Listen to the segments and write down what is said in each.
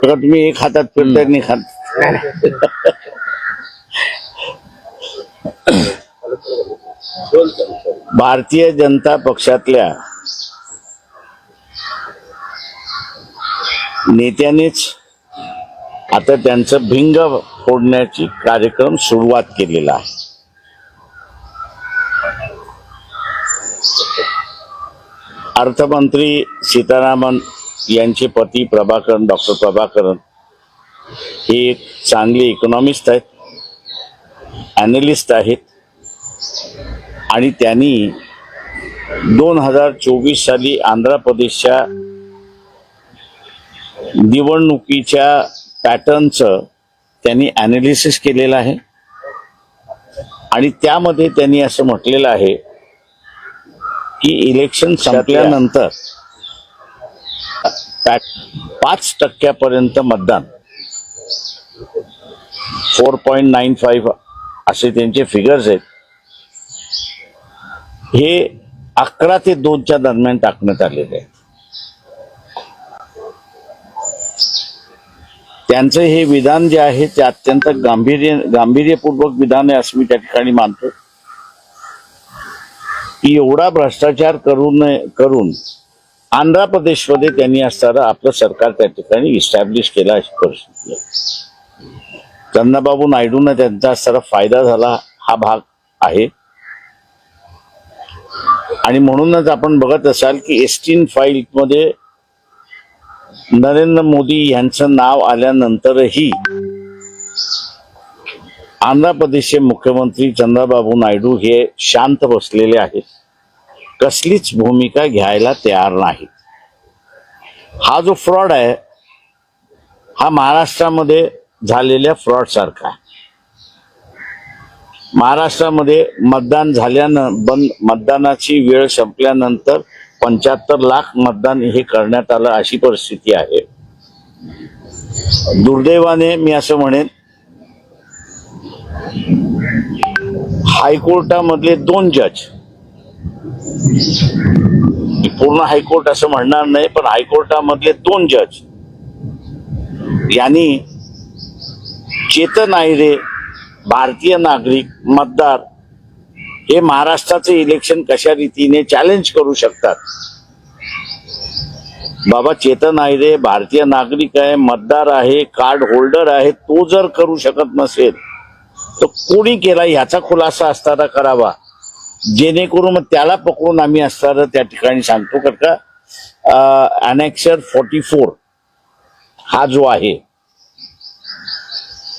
तुम्ही एक हातात फिरताय नाही खात. भारतीय जनता पक्षातल्या नेत्यानेच आता त्यांचं भिंग फोडण्याची कार्यक्रम सुरुवात केलेला आहे. अर्थमंत्री सीतारामन यांचे पती प्रभाकरन, डॉक्टर प्रभाकरन हे एक चांगले इकॉनॉमिस्ट आहेत, ॲनालिस्ट आहेत आणि त्यांनी 2024 साली आंध्र प्रदेशच्या निवडणुकीच्या पॅटर्नचं त्यांनी ॲनालिसिस केलेलं आहे आणि त्यामध्ये त्यांनी असं म्हटलेलं आहे की इलेक्शन संपल्यानंतर 5% मतदान 4.95 असे त्यांचे फिगर्स आहेत. हे 11 ते 2च्या दरम्यान टाकण्यात आलेले आहे. त्यांचं हे विधान जे आहे ते अत्यंत गांभीर्यपूर्वक विधान आहे असं मी त्या ठिकाणी मानतो की एवढा भ्रष्टाचार करून आंध्र प्रदेशमध्ये त्यांनी असताना आपलं सरकार त्या ठिकाणी इस्टॅब्लिश केला अशी परिस्थिती आहे. चंद्रबाबू नायडूंना त्यांचा असताना फायदा झाला हा भाग आहे आणि म्हणूनच आपण बघत असाल की एस्टीन फाईल मध्ये नरेंद्र मोदी यांचं नाव आल्यानंतरही आंध्र प्रदेशचे मुख्यमंत्री चंद्रबाबू नायडू हे शांत बसलेले आहेत, कसलीच भूमिका घ्यायला तयार नाहीत. हा जो फ्रॉड आहे हा महाराष्ट्रामध्ये झालेल्या फ्रॉड सारखा आहे. महाराष्ट्रामध्ये मतदान मतदानाची वेळ संपल्यानंतर 75 लाख मतदान हे करण्यात आलं अशी परिस्थिती आहे. दुर्दैवाने मी असं म्हणेन हायकोर्टामधले 2 जज, पूर्ण हायकोर्ट असं म्हणणार नाही पण हायकोर्टामधले 2 जज यांनी चेतन आयरे भारतीय नागरिक मतदार हे महाराष्ट्राचे इलेक्शन कशा रीतीने चॅलेंज करू शकतात. बाबा चेतन आयरे भारतीय नागरिक आहे, मतदार आहे, कार्ड होल्डर आहे, तो जर करू शकत नसेल तर कोणी केला ह्याचा खुलासा असताना करावा, जेणेकरून मग त्याला पकडून आम्ही असताना त्या ठिकाणी सांगतो का अनेक्सर 44 हा जो आहे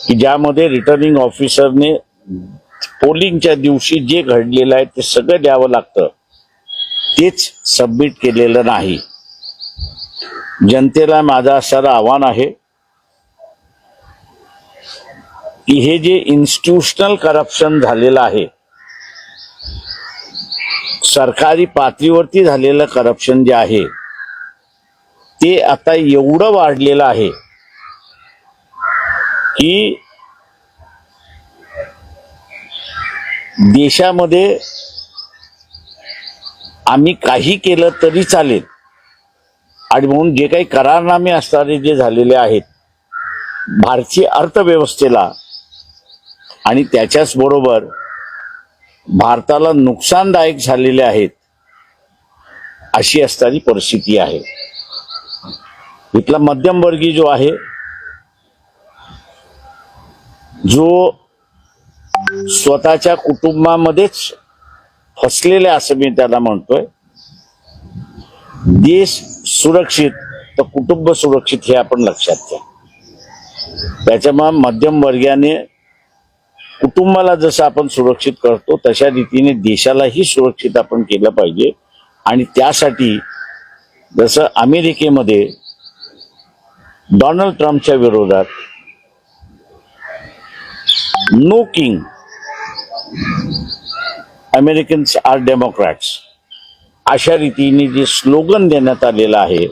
की ज्यामध्ये रिटर्निंग ऑफिसरने पोलिंगच्या दिवशी जे घडलेलं आहे ते सगळं द्यावं लागतं, तेच सबमिट केलेलं नाही. जनतेला माझं असं आव्हान आहे की हे जे इन्स्टिट्यूशनल करप्शन झालेलं आहे, सरकारी पातळीवरती झालेलं करप्शन जे आहे ते आता एवढं वाढलेलं आहे की देशामध्ये आम्ही काही केलं तरी चालेल आणि म्हणून जे काही करारनामे असणारे जे झालेले आहेत भारतीय अर्थव्यवस्थेला आणि त्याच्याच बरोबर भारताला नुकसानदायक झालेले आहेत अशी असणारी परिस्थिती आहे. इथला मध्यमवर्गीय जो आहे, जो स्वतःच्या कुटुंबामध्येच फसलेले असं मी त्याला म्हणतोय, देश सुरक्षित तर कुटुंब सुरक्षित हे आपण लक्षात घ्या. त्याच्यामुळे मध्यमवर्गीयाने कुटुंबाला जसं आपण सुरक्षित करतो तशा रीतीने देशालाही सुरक्षित आपण केलं पाहिजे आणि त्यासाठी जसं अमेरिकेमध्ये डोनाल्ड ट्रम्पच्या विरोधात no king Americans or Democrats अशा रीतीने जे स्लोगन देण्यात आलेलं आहे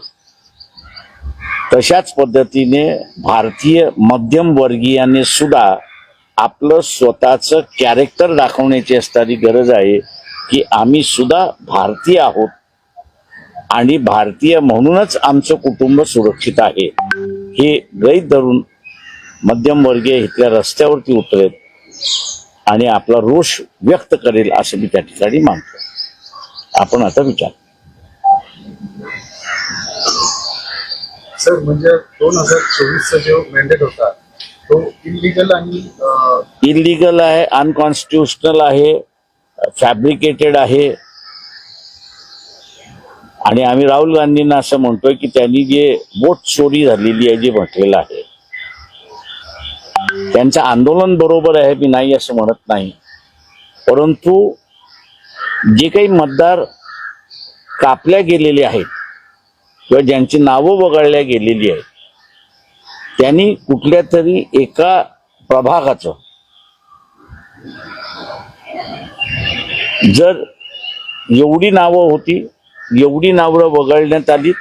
तशाच पद्धतीने भारतीय मध्यमवर्गीयाने सुद्धा आपलं स्वतःचं कॅरेक्टर दाखवण्याची असणारी गरज आहे की आम्ही सुद्धा भारतीय आहोत आणि भारतीय म्हणूनच आमचं कुटुंब सुरक्षित आहे. हे गैर धरून मध्यमवर्गीय इथल्या रस्त्यावरती उतरेल आणि आपला रोष व्यक्त करेल असं मी त्या ठिकाणी मानतो. आपण आता विचार. सर, म्हणजे 2024चा जो मॅन्डेट होता तो इलिगल आहे, अनकॉन्स्टिट्युशनल आहे, फॅब्रिकेटेड आहे. आणि आम्ही राहुल गांधींना असं म्हणतोय की त्यांनी जे बोट चोरी झालेली आहे जे म्हटलेलं आहे, त्यांचं आंदोलन बरोबर आहे, मी नाही असं म्हणत नाही. परंतु जे काही मतदार कापल्या गेलेले आहेत किंवा ज्यांची नावं वगळल्या गेलेली आहेत, त्यांनी कुठल्या तरी एका प्रभागाचं जर एवढी नावं होती, एवढी नावं वगळण्यात आली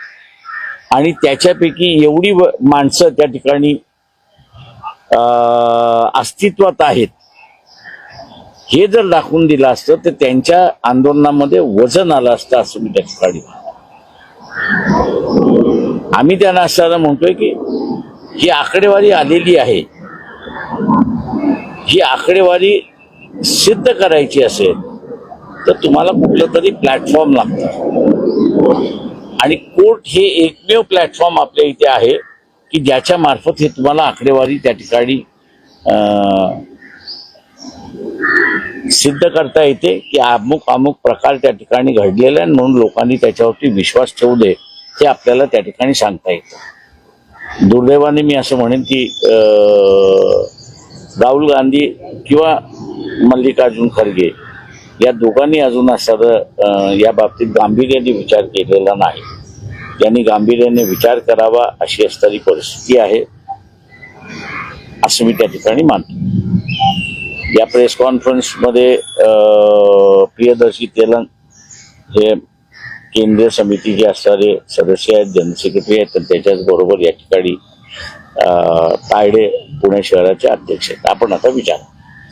आणि त्याच्यापैकी एवढी माणसं त्या ठिकाणी अस्तित्वात आहेत, हे जर दाखवून दिलं असतं तर त्यांच्या आंदोलनामध्ये वजन आलं असतं असं मी त्या ठिकाणी. आम्ही त्यांना असताना म्हणतोय की ही आकडेवारी आलेली आहे, ही आकडेवारी सिद्ध करायची असेल तर तुम्हाला कुठलं तरी प्लॅटफॉर्म लागतं आणि कोर्ट हे एकमेव प्लॅटफॉर्म आपल्या इथे आहे की ज्याच्या मार्फत हे तुम्हाला आकडेवारी त्या ठिकाणी सिद्ध करता येते की अमुक अमुक प्रकार त्या ठिकाणी घडलेला आहे म्हणून लोकांनी त्याच्यावरती विश्वास ठेवू दे, हे आपल्याला त्या ठिकाणी सांगता येतं. दुर्दैवाने मी असं म्हणेन की राहुल गांधी किंवा मल्लिकार्जुन खरगे या दोघांनी अजून असं या बाबतीत गांभीर्याने विचार केलेला नाही. त्यांनी गांभीर्याने विचार करावा अशी असणारी परिस्थिती आहे असं मी त्या ठिकाणी मानतो. या प्रेस कॉन्फरन्समध्ये प्रियदर्शी तेलंग हे केंद्रीय समितीचे असणारे सदस्य आहेत, जनरल सेक्रेटरी आहेत, तर त्याच्याच बरोबर या ठिकाणी तायडे पुणे शहराचे अध्यक्ष आहेत. आपण आता विचार.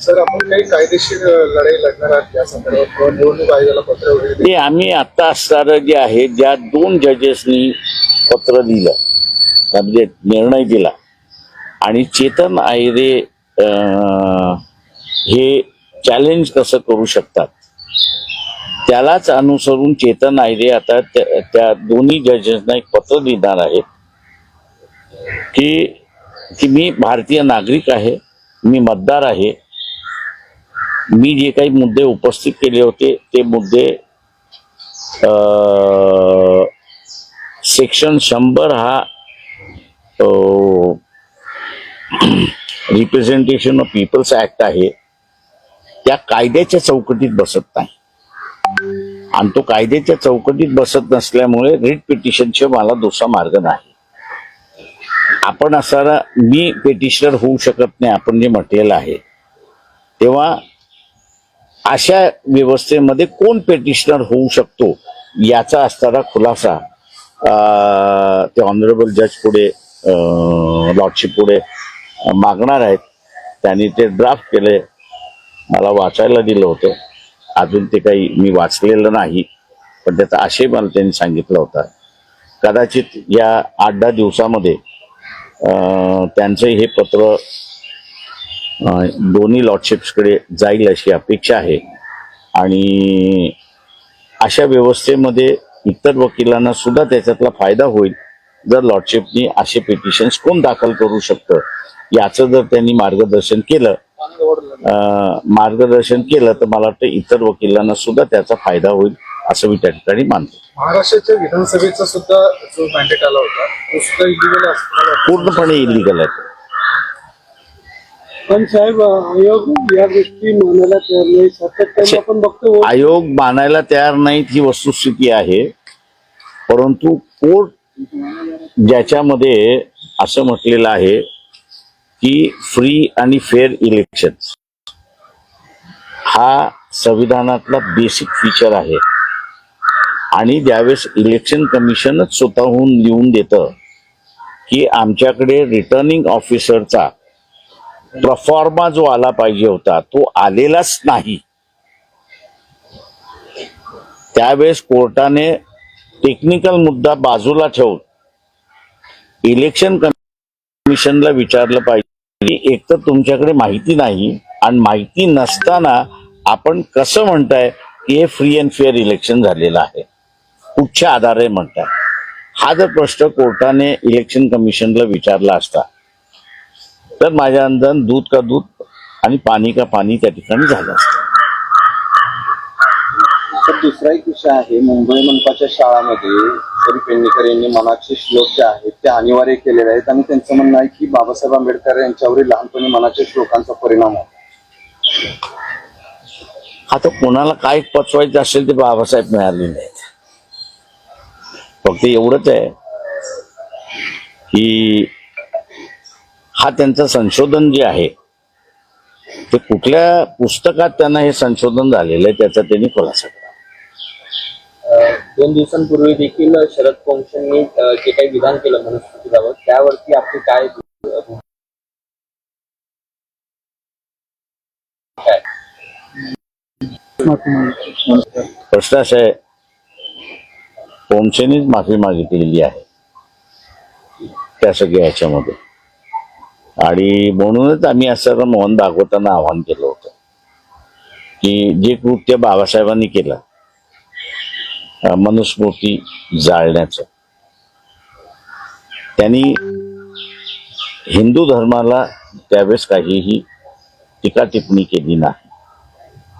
सर, आपण काही कायदेशीर लढाई लढणार आहात या संदर्भात? निवडणूक आयोगाला पत्र वगैरे? ते आम्ही आता असणारं जे आहे, ज्या 2 जजेसनी पत्र दिलं म्हणजे निर्णय दिला आणि चेतन आयरे हे चॅलेंज कसं करू शकतात त्यालाच अनुसरून चेतन आयरे आता त्या दोन्ही जजेसना एक पत्र लिहिणार आहेत की मी भारतीय नागरिक आहे, मी मतदार आहे, मी जे काही मुद्दे उपस्थित केले होते ते मुद्दे सेक्शन 100 हा रिप्रेझेंटेशन ऑफ पीपल्स ऍक्ट आहे, त्या कायद्याच्या चौकटीत बसत नाही आणि तो कायद्याच्या चौकटीत बसत नसल्यामुळे रिट पिटिशनचे मला दुसरा मार्ग नाही. आपण असताना मी पेटिशनर होऊ शकत नाही आपण जे म्हटलेलं आहे, तेव्हा अशा व्यवस्थेमध्ये कोण पेटिशनर होऊ शकतो याचा असणारा खुलासा ते ऑनरेबल जज पुढे लॉर्डशिप पुढे मागणार आहेत. त्यांनी ते ड्राफ्ट केले, मला वाचायला दिलं होतं, अजून ते काही मी वाचलेलं नाही, पण त्याचा आशय मला त्यांनी सांगितला होता. कदाचित या 8-10 दिवसामध्ये त्यांचं हे पत्र दोन्ही लॉर्डशिप्सकडे जाईल अशी अपेक्षा आहे आणि अशा व्यवस्थेमध्ये इतर वकिलांना सुद्धा त्याच्यातला फायदा होईल. जर लॉर्डशिपनी असे पिटिशन्स कोण दाखल करू शकतं याचं जर त्यांनी मार्गदर्शन केलं तर मला वाटतं इतर वकिलांना सुद्धा त्याचा फायदा होईल असं मी त्या ठिकाणी मानतो. महाराष्ट्राच्या विधानसभेचा सुद्धा जो मॅन्डेट आला होता तो सुद्धा इलिगल असतो, पूर्णपणे इलिगल आहे. पण साहेब, आयोग या गोष्टी मानायला तयार नाही. सातत्याने आपण बघतो आयोग मानायला तयार नाहीत ही वस्तुस्थिती आहे, परंतु कोर्ट ज्याच्यामध्ये असं म्हटलेलं आहे की फ्री आणि फेअर इलेक्शन हा संविधानातला बेसिक फीचर आहे आणि ज्यावेळेस इलेक्शन कमिशनच स्वतःहून लिहून देतं की आमच्याकडे रिटर्निंग ऑफिसरचा प्रफॉर्मा जो आला पाहिजे होता तो आलेलाच नाही, त्यावेळेस कोर्टाने टेक्निकल मुद्दा बाजूला ठेवून इलेक्शन कमिशनला विचारलं पाहिजे की एक तर तुमच्याकडे माहिती नाही आणि माहिती नसताना आपण कसं म्हणताय की हे फ्री अँड फेअर इलेक्शन झालेलं आहे, कुठच्या आधारे म्हणताय? हा जर प्रश्न कोर्टाने इलेक्शन कमिशनला विचारला असता तर माझ्या अंदाज दूध का दूध आणि पाणी का पाणी त्या ठिकाणी झालं असतं. तर दुसरा एक विषय आहे, मुंबई मनपाच्या शाळांमध्ये सरी पेडणेकर यांनी मनाचे श्लोक जे आहेत ते अनिवार्य केलेले आहेत आणि त्यांचं म्हणणं आहे की बाबासाहेब आंबेडकर यांच्यावरील लहानपणी मनाच्या श्लोकांचा परिणाम होता. आता कोणाला काय पचवायचं असेल ते बाबासाहेब मिळालेले आहेत. फक्त एवढंच आहे की हा त्यांचं संशोधन जे आहे ते कुठल्या पुस्तकात त्यांना हे संशोधन झालेलं आहे त्याचा त्यांनी खुलासा करा. 2 दिवसांपूर्वी देखील शरद पोंक्षांनी जे काही विधान केलं मनुस्मृतीबाबत त्यावरती आपली काय प्रश्न असा आहे, पोंक्षेनीच माफी मागितलेली आहे त्या सगळ्या ह्याच्यामध्ये आणि म्हणूनच आम्ही असं मोहन भागवतांना आवाहन केलं होतं की जे कृत्य बाबासाहेबांनी केलं मनुस्मृती जाळण्याचं, त्यांनी हिंदू धर्माला त्यावेळेस काहीही टीका टिप्पणी केली नाही,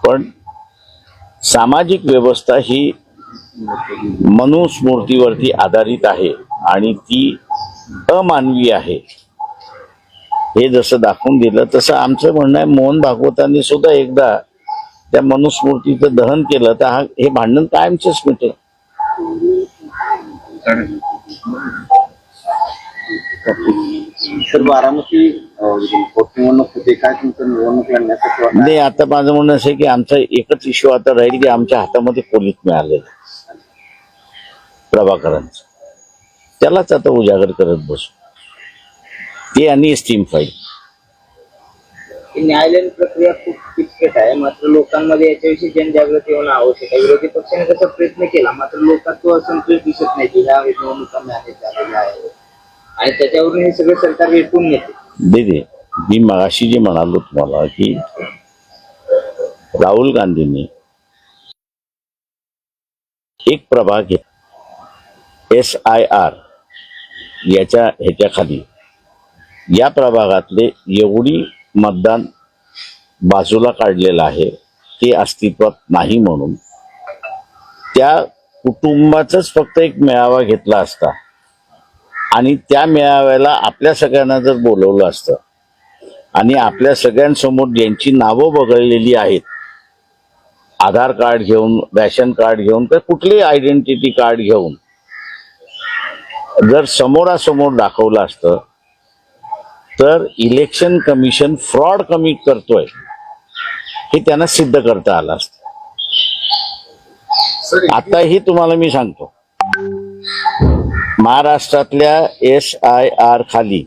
पण सामाजिक व्यवस्था ही मनुस्मृतीवरती आधारित आहे आणि ती अमानवी आहे हे जसं दाखवून दिलं तसं आमचं म्हणणं आहे मोहन भागवतांनी सुद्धा एकदा त्या मनुस्मृतीचं दहन केलं तर हे भांडण कायमचंच मिटेल. तर बारामती पोटनिवडणूक होते, काय तुमचं निवडणूक लढण्यासाठी नाही, आता माझं म्हणणं असं आहे की आमचा एकच इश्यू आता राहील की आमच्या हातामध्ये पोलीस मिळालेलं प्रभाकरांचं, त्यालाच आता उजागर करत बसू ते आणि स्टीम फाईल. न्यायालयीन प्रक्रिया खूप किचकट आहे, मात्र लोकांमध्ये याच्याविषयी जनजागृती होणं आवश्यक आहे. विरोधी पक्षाने तसा प्रयत्न केला मात्र लोकांत तो असंतोष दिसत नाही की ह्या निवडणुका झालेल्या आहेत आणि त्याच्यावरून हे सगळे सरकार रेटून येते. दे मी मगाशी जे म्हणालो तुम्हाला की राहुल गांधींनी एक प्रभाग SIR याच्या ह्याच्याखाली या प्रभागातले एवढी मतदान बाजूला काढलेलं आहे ते अस्तित्वात नाही म्हणून त्या कुटुंबाचाच फक्त एक मेळावा घेतला असता आणि त्या मेळाव्याला आपल्या सगळ्यांना जर बोलवलं असतं आणि आपल्या सगळ्यांसमोर ज्यांची नावं वगळलेली आहेत आधार कार्ड घेऊन, रॅशन कार्ड घेऊन किंवा कुठलेही आयडेंटिटी कार्ड घेऊन जर समोरासमोर दाखवलं असतं तर इलेक्शन कमिशन फ्रॉड कमी करतोय हे त्यांना सिद्ध करता आलं असतं. आताही तुम्हाला मी सांगतो महाराष्ट्रातल्या SIR खाली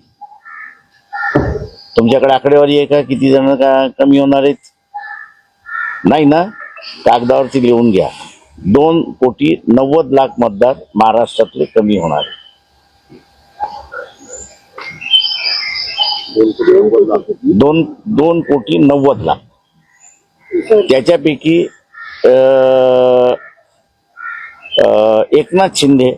तुमच्याकडे आकडेवारी आहे का किती जण कमी होणार आहेत? नाही ना, कागदावरती लिहून घ्या 2,90,00,000 मतदार महाराष्ट्रातले कमी होणार आहेत. 2,90,00,000 त्याच्यापैकी एकनाथ शिंदे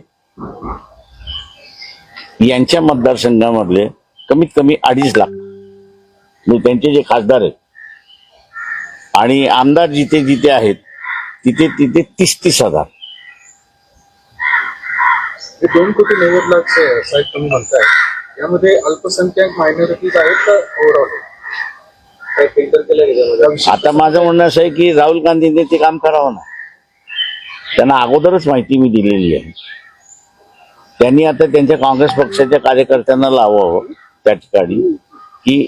यांच्या मतदारसंघामधले कमीत कमी 2.5 लाख त्यांचे जे खासदार आहेत आणि आमदार जिथे जिथे आहेत तिथे 30,000. 2,90,00,000 साहेब तुम्ही म्हणताय यामध्ये अल्पसंख्याक मायनॉरिटीज आहेत का ओव्हरऑल काही फिल्टर केलं गेलं? आता माझं म्हणणं असं आहे की राहुल गांधींनी ते काम करावं ना, त्यांना अगोदरच माहिती मी दिलेली आहे. त्यांनी आता त्यांच्या काँग्रेस पक्षाच्या कार्यकर्त्यांना लावावं त्या ठिकाणी की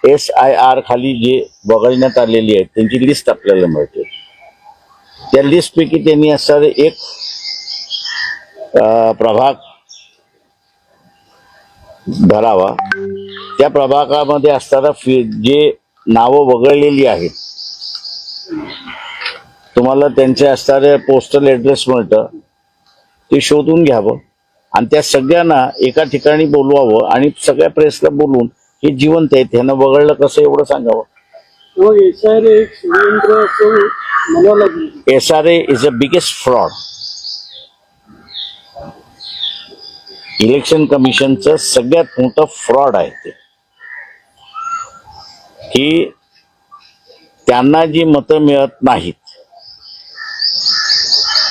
SIR खाली जे वगळण्यात आलेली आहेत त्यांची लिस्ट आपल्याला मिळते. त्या लिस्टपैकी त्यांनी असणारे एक प्रभाग धरावा, त्या प्रभागामध्ये असताना जे नावं वगळलेली आहेत तुम्हाला त्यांचे असणारे पोस्टल ऍड्रेस मिळतं ते शोधून घ्यावं आणि त्या सगळ्यांना एका ठिकाणी बोलवावं आणि सगळ्या प्रेसला बोलवून हे जिवंत आहेत ह्यानं वगळलं कसं एवढं सांगावं. मग SIR एक षडयंत्र असं म्हणावं लागेल. SRA is a biggest fraud. Election कमिशनचं सगळ्यात मोठं फ्रॉड आहे ते, की त्यांना जी मतं मिळत नाहीत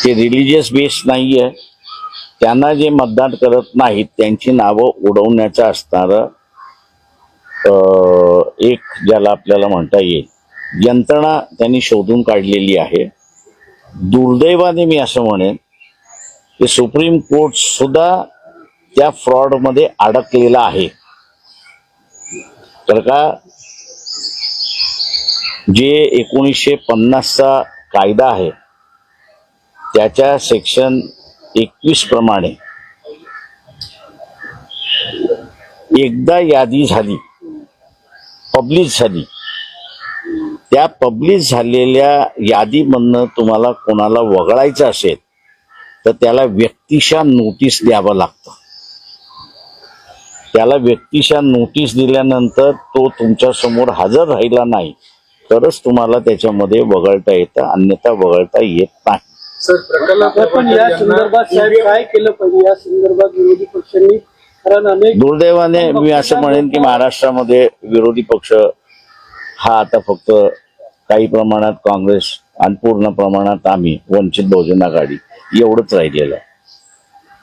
ते रिलिजियस बेस नाहीये, त्यांना जे मतदान करत नाहीत त्यांची नावं उडवण्याचं असणारं एक ज्याला आपल्याला म्हणता येईल यंत्रणा त्यांनी शोधून काढलेली आहे. दुर्दैवाने मी असं म्हणेन की सुप्रीम कोर्ट सुद्धा त्या फ्रॉड मध्ये अडकलेला आहे. तर का जे 1950चा कायदा आहे त्याच्या सेक्शन 21 प्रमाणे एकदा यादी झाली, पब्लिश झाली, त्या पब्लिश झालेल्या यादीमधनं तुम्हाला कोणाला वगळायचं असेल तर त्याला व्यक्तिशः नोटीस द्यावं लागतं. त्याला व्यक्तिशः नोटीस दिल्यानंतर तो तुमच्या समोर हजर राहिला नाही तरच तुम्हाला त्याच्यामध्ये वगळता येतं, अन्यथा वगळता येत नाही. सर प्रकल्प पण या संदर्भात साहेब काय केलं पाहिजे? या संदर्भात विरोधी पक्षांनी, कारण अनेक दुर्दैवाने मी असं म्हणेन की महाराष्ट्रामध्ये विरोधी पक्ष हा आता फक्त काही प्रमाणात काँग्रेस आणि पूर्ण प्रमाणात आम्ही वंचित बहुजन आघाडी एवढंच राहिलेलं आहे.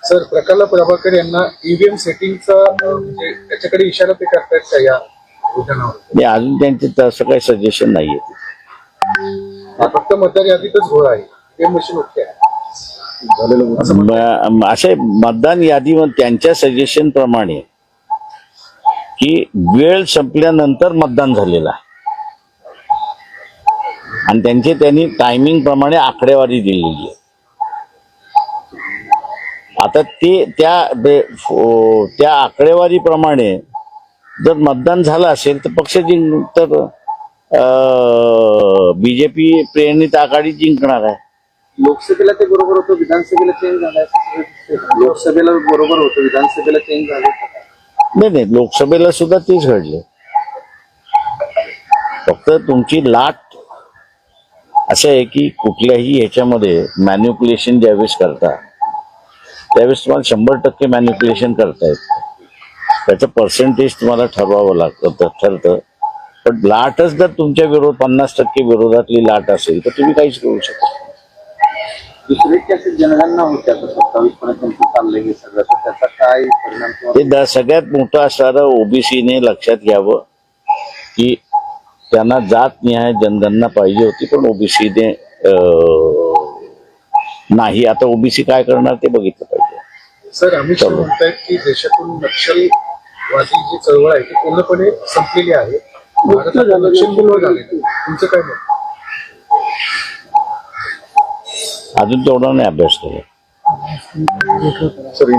सर प्रकल्प प्रभाकर यांना ईव्हीएम सेटिंगचा म्हणजे त्याच्याकडे इशारा ते करतायत का या विधानावर? नाही, अजून त्यांचे तसं काही सजेशन नाहीये. फक्त मतदार यादीतच घोळ आहे, ते मशीन ओके आहे. असे मतदान यादी त्यांच्या सजेशन प्रमाणे की वेळ संपल्यानंतर मतदान झालेलं आहे आणि त्यांनी टायमिंग प्रमाणे आकडेवारी दिलेली आहे. आता ते त्या आकडेवारीप्रमाणे जर मतदान झालं असेल तर पक्ष तर बीजेपी प्रेरणित आघाडी जिंकणार आहे. लोकसभेला ते बरोबर होतं, विधानसभेला चेंज झालाय. लोकसभेला बरोबर होतं, विधानसभेला चेंज झालं. नाही, लोकसभेला सुद्धा तेच घडले. फक्त तुमची लाट असं आहे की कुठल्याही ह्याच्यामध्ये मॅन्युप्युलेशन ज्यावेळेस करता त्यावेळेस तुम्हाला 100% मॅन्युप्युलेशन करतायत. त्याचं पर्सेंटेज तुम्हाला ठरवावं लागतं, ठरतं. पण लाटच जर तुमच्या 50% विरोधातली लाट असेल तर तुम्ही काहीच करू शकता. दुसरे कसे जनगणना होत्या 27 पर्यंत चाललंय हे सगळं, तर त्याचा काय परिणाम? हे सगळ्यात मोठं असणारं ओबीसीने लक्षात घ्यावं की त्यांना जातनिहाय जनगणना पाहिजे होती पण ओबीसीने नाही. आता ओबीसी काय करणार ते बघितलं पाहिजे. सर अमित शहा म्हणतायत की देशातून नक्षलवादी जी चळवळ आहे ती पूर्णपणे संपलेली आहे, भारतात नक्षलमुक्त झालेलं आहे. तुमचं काय मत? अजून तेवढा नाही अभ्यास केला. सर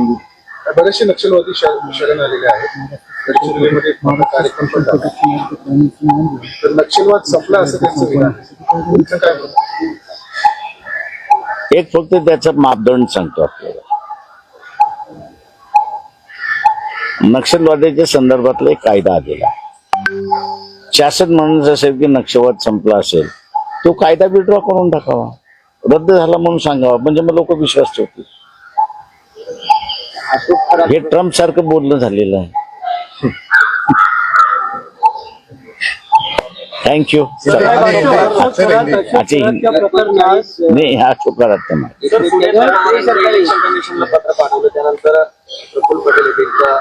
बरेचसे नक्षलवादी शरण आलेले आहेत. गडचिरोलीमध्ये मोठा कार्यक्रम पण झाला. तर नक्षलवाद संपला असं त्यांचं विधान आहे. तुमचं काय मत? एक फक्त त्याचा मापदंड सांगतो आपल्याला. नक्षलवादाच्या संदर्भातला एक कायदा आलेला आहे. शासन म्हणत असेल की नक्षलवाद संपला असेल तो कायदा विड्रॉ करून टाकावा, रद्द झाला म्हणून सांगावा, म्हणजे मग लोक विश्वास ठेवतील. हे ट्रम्प सारखं बोलणं झालेलं आहे. थँक्यू. नाही हा छोटा रत्न नाही. इलेक्शन कमिशनला पत्र पाठवलं, त्यानंतर प्रफुल्ल पटेल यांच्या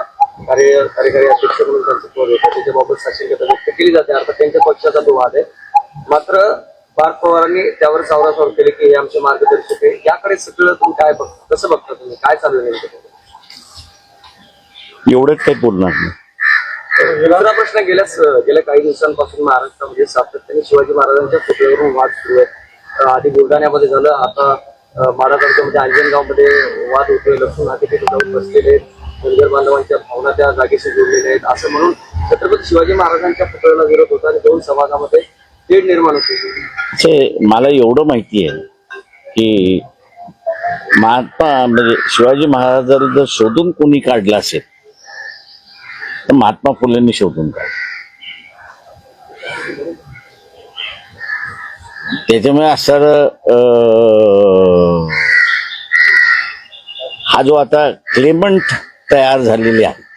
कार्यकारी अध्यक्ष म्हणून त्यांचं पद होतं, त्याच्याबाबत साशंकता व्यक्त केली जाते. अर्थात त्यांच्या पक्षाचा तो वाद आहे. मात्र पार्थ पवारांनी त्यावर सावरासावर केले की हे आमचे मार्गदर्शक आहे. याकडे सगळं तुम्ही काय बघता, कसं बघता तुम्ही, काय चालू नेमकं? एवढंच काही बोलणार नाही. दुसरा प्रश्न, गेल्या काही दिवसांपासून महाराष्ट्रामध्ये सातत्याने शिवाजी महाराजांच्या पुतळ्यावरून वाद सुरू आहे. आधी बुलढाण्यामध्ये झालं, आता माढा तालुक्यामध्ये अंजनगावमध्ये वाद होतोय. लक्ष्मण हाती तिथे जाऊन बसलेले आहेत, धनगर बांधवांच्या भावना त्या जागेशी जोडलेल्या आहेत. असं म्हणून छत्रपती शिवाजी महाराजांच्या पुतळ्याला विरोध होता आणि दोन समाजामध्ये तेढ निर्माण होते. मला एवढं माहिती आहे की महात्मा म्हणजे शिवाजी महाराजांना जर शोधून कोणी काढलं असेल तर महात्मा फुलेंनी शोधून काढलं. त्याच्यामुळे असं हा जो आता क्लेमंट तयार झालेले आहे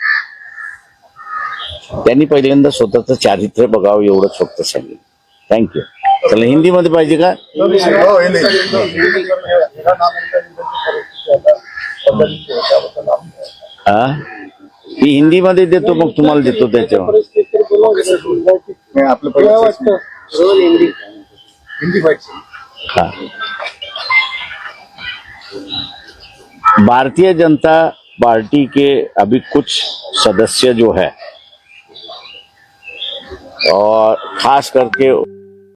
त्यांनी पहिल्यांदा स्वतःचं चारित्र्य बघावं एवढंच फक्त सांगितलं. थँक्यू. चला हिंदीमध्ये पाहिजे का? हा मी हिंदीमध्ये देतो मग तुम्हाला देतो त्याच्यावर. परिस्थिती बोला आपलं काय वाटतं रोल हिंदी हिंदी व्हायचं. हाँ भारतीय जनता पार्टी के अभी कुछ सदस्य जो है और खास करके